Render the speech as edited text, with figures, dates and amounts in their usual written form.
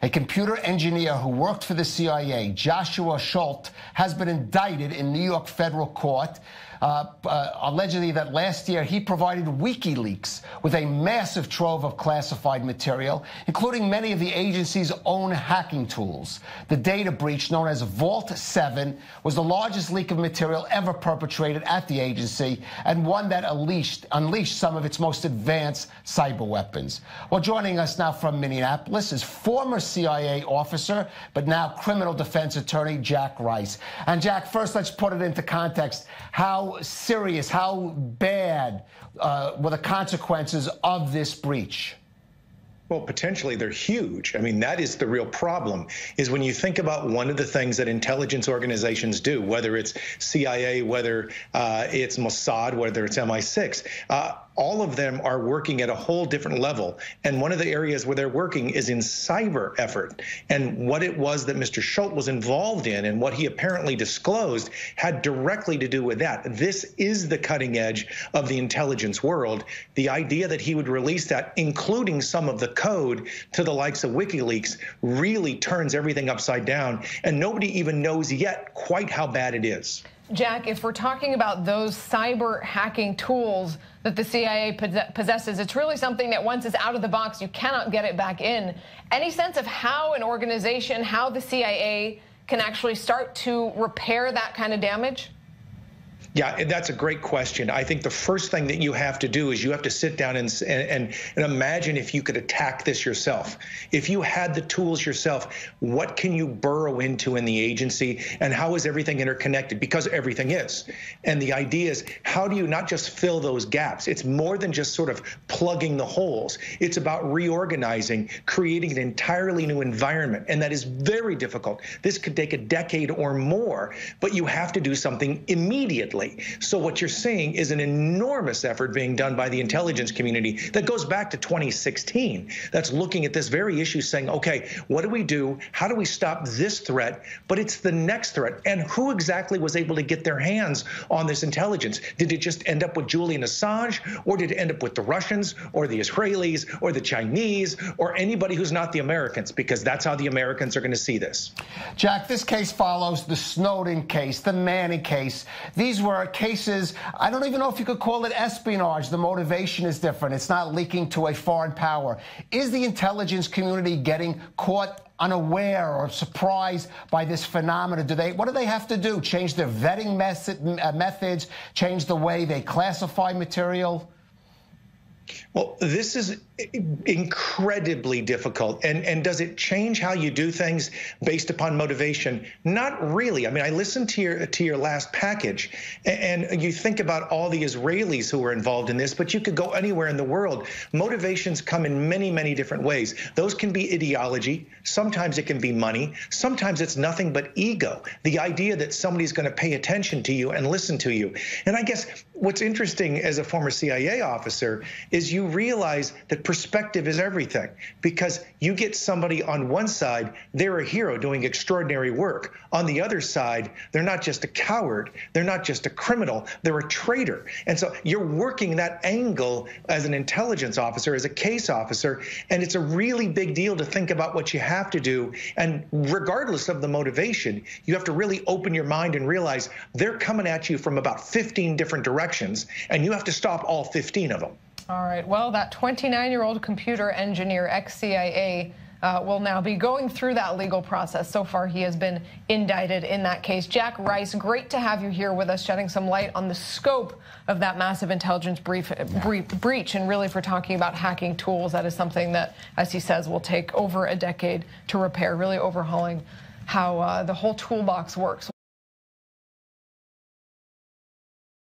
A computer engineer who worked for the CIA, Joshua Schulte, has been indicted in New York federal court, allegedly that last year he provided Wikileaks with a massive trove of classified material, including many of the agency's own hacking tools. The data breach, known as Vault 7, was the largest leak of material ever perpetrated at the agency, and one that unleashed some of its most advanced cyber weapons. Well, joining us now from Minneapolis is former CIA officer, but now criminal defense attorney, Jack Rice. And Jack, first let's put it into context. How serious, how bad were the consequences of this breach? Well, potentially they're huge. I mean, that is the real problem, is when you think about one of the things that intelligence organizations do, whether it's CIA, whether it's Mossad, whether it's MI6, all of them are working at a whole different level. And one of the areas where they're working is in cyber effort. And what it was that Mr. Schulte was involved in and what he apparently disclosed had directly to do with that. This is the cutting edge of the intelligence world. The idea that he would release that, including some of the code to the likes of Wikileaks, really turns everything upside down. And nobody even knows yet quite how bad it is. Jack, if we're talking about those cyber hacking tools that the CIA possesses, it's really something that once it's out of the box, you cannot get it back in. Any sense of how an organization, how the CIA can actually start to repair that kind of damage? Yeah, that's a great question. I think the first thing that you have to do is you have to sit down and imagine if you could attack this yourself. If you had the tools yourself, what can you burrow into in the agency, and how is everything interconnected? Because everything is. And the idea is, how do you not just fill those gaps? It's more than just sort of plugging the holes. It's about reorganizing, creating an entirely new environment, and that is very difficult. This could take a decade or more, but you have to do something immediately. So what you're seeing is an enormous effort being done by the intelligence community that goes back to 2016. That's looking at this very issue, saying, okay, what do we do? How do we stop this threat? But it's the next threat. And who exactly was able to get their hands on this intelligence? Did it just end up with Julian Assange, or did it end up with the Russians or the Israelis or the Chinese or anybody who's not the Americans? Because that's how the Americans are going to see this. Jack, this case follows the Snowden case, the Manning case. These were cases, I don't even know if you could call it espionage. The motivation is different. It's not leaking to a foreign power. Is the intelligence community getting caught unaware or surprised by this phenomenon? What do they have to do? Change their vetting methods, change the way they classify material? Well, this is incredibly difficult. And does it change how you do things based upon motivation? Not really. I mean, I listened to your last package, and you think about all the Israelis who were involved in this, but you could go anywhere in the world. Motivations come in many, many different ways. Those can be ideology. Sometimes it can be money. Sometimes it's nothing but ego. The idea that somebody's going to pay attention to you and listen to you. And I guess what's interesting as a former CIA officer is you realize that perspective is everything, because you get somebody on one side, they're a hero doing extraordinary work. On the other side, they're not just a coward, they're not just a criminal, they're a traitor. And so you're working that angle as an intelligence officer, as a case officer, and it's a really big deal to think about what you have to do. And regardless of the motivation, you have to really open your mind and realize they're coming at you from about 15 different directions, and you have to stop all 15 of them. All right. Well, that 29-year-old computer engineer, ex-CIA, will now be going through that legal process. So far, he has been indicted in that case. Jack Rice, great to have you here with us, shedding some light on the scope of that massive intelligence breach, and really for talking about hacking tools. That is something that, as he says, will take over a decade to repair, really overhauling how the whole toolbox works.